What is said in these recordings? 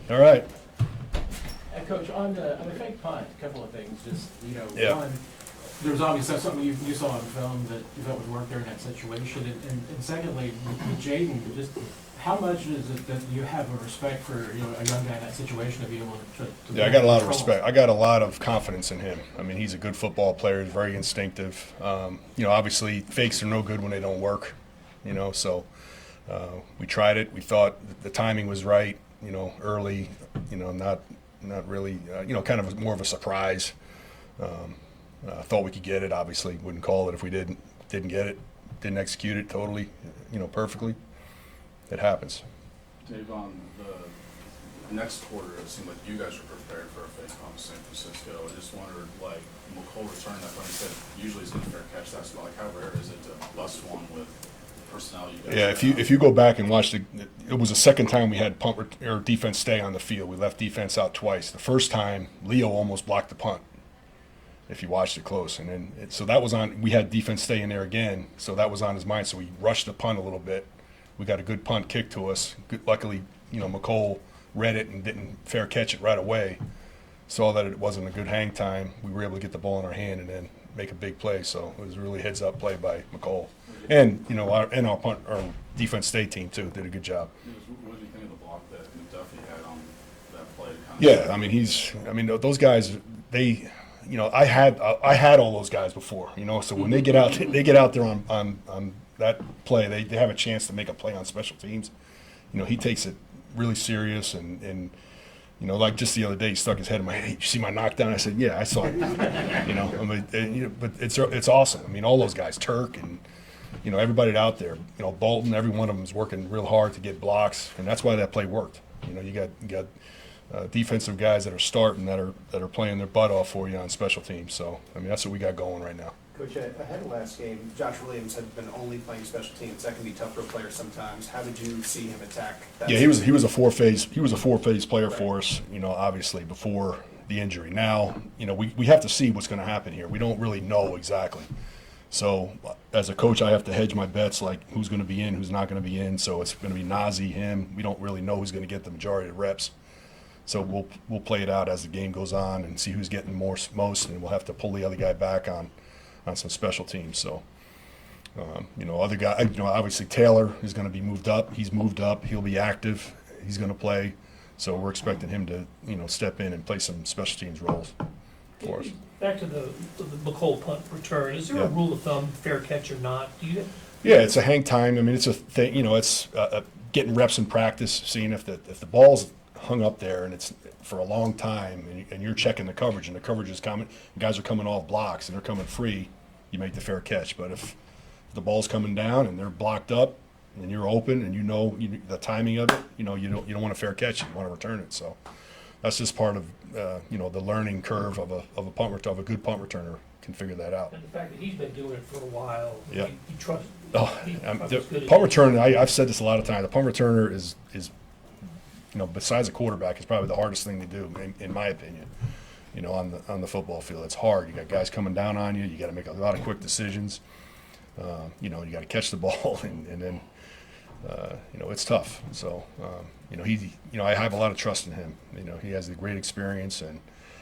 All right. Coach, on the fake punt, a couple of things. Just Yeah. one, there was obviously something you saw on film that you felt would work there in that situation, and secondly, with Jaden, just how much is it that you have a respect for a young guy in that situation to be able to Yeah, I got a lot of respect. I got a lot of confidence in him. I mean, he's a good football player. He's very instinctive. Obviously, fakes are no good when they don't work. So we tried it. We thought the timing was right. Early. Not really. Kind of more of a surprise. Thought we could get it. Obviously, wouldn't call it if we didn't get it. Didn't execute it totally. Perfectly. It happens. Dave, on the next quarter, it seemed like you guys were prepared for a fake punt in San Francisco. I just wondered, McCole returned that when he said usually he's going to fair catch that. So, how rare is it to bust one with personnel you guys have? Yeah, if you go back and watch it was the second time we had punt or defense stay on the field. We left defense out twice. The first time, Leo almost blocked the punt. If you watched it close, and then so that was on. We had defense stay in there again, so that was on his mind. So we rushed the punt a little bit. We got a good punt kick to us. Luckily, McCole read it and didn't fair catch it right away. Saw that it wasn't a good hang time. We were able to get the ball in our hand and then make a big play. So it was a really heads-up play by McCole, and our defense stay team too did a good job. What do you think of the block that McDuffie had on that play? Yeah, I mean those guys. I had all those guys before. So when they get out there on that play, they have a chance to make a play on special teams. He takes it really serious, and like just the other day, he stuck his head in my head. Hey, you see my knockdown? I said, yeah, I saw it. But it's awesome. I mean, all those guys, Turk and everybody out there, Bolton, every one of them is working real hard to get blocks, and that's why that play worked. You got defensive guys that are starting that are playing their butt off for you on special teams. So I mean, that's what we got going right now. Coach, ahead of last game, Josh Williams had been only playing special teams. That can be tough for a player sometimes. How did you see him attack that? Yeah, he was a four-phase player for us, obviously before the injury. Now, we have to see what's going to happen here. We don't really know exactly. So as a coach, I have to hedge my bets, like who's going to be in, who's not going to be in. So it's going to be Nazi, him. We don't really know who's going to get the majority of the reps. So we'll play it out as the game goes on and see who's getting most, and we'll have to pull the other guy back on some special teams. So, other guy, obviously Taylor is going to be moved up. He's moved up. He'll be active. He's going to play. So we're expecting him to, step in and play some special teams roles for us. Back to the McCole punt return. Is there a rule of thumb, fair catch or not? Yeah, it's a hang time. I mean, it's a thing. It's getting reps in practice, seeing if the ball's hung up there and it's for a long time, and you're checking the coverage, and the coverage is coming. Guys are coming off blocks and they're coming free. You make the fair catch. But if the ball's coming down and they're blocked up, and you're open, and the timing of it, you don't want a fair catch. You want to return it. So that's just part of the learning curve of a good punt returner can figure that out. And the fact that he's been doing it for a while, Yeah. you trust. The punt returner. I've said this a lot of times. The punt returner is besides a quarterback, it's probably the hardest thing to do, in my opinion. On the football field, it's hard. You got guys coming down on you. You got to make a lot of quick decisions. You got to catch the ball, and then it's tough. So I have a lot of trust in him. He has a great experience, and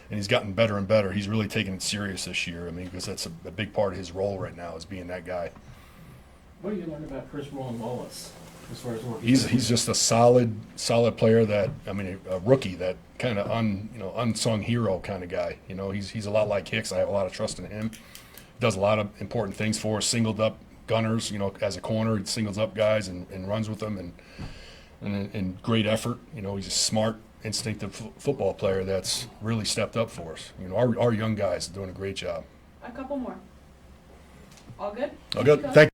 he's gotten better and better. He's really taken it serious this year. I mean, because that's a big part of his role right now is being that guy. What do you learn about Chris Wallace? As far as he's just a solid player a rookie that kind of unsung hero kind of guy. He's a lot like Hicks. I have a lot of trust in him. Does a lot of important things for us. Singled up gunners, as a corner, he singles up guys and runs with them and great effort. He's a smart, instinctive football player that's really stepped up for us. Our young guys are doing a great job. A couple more. All good? All good. Thank you.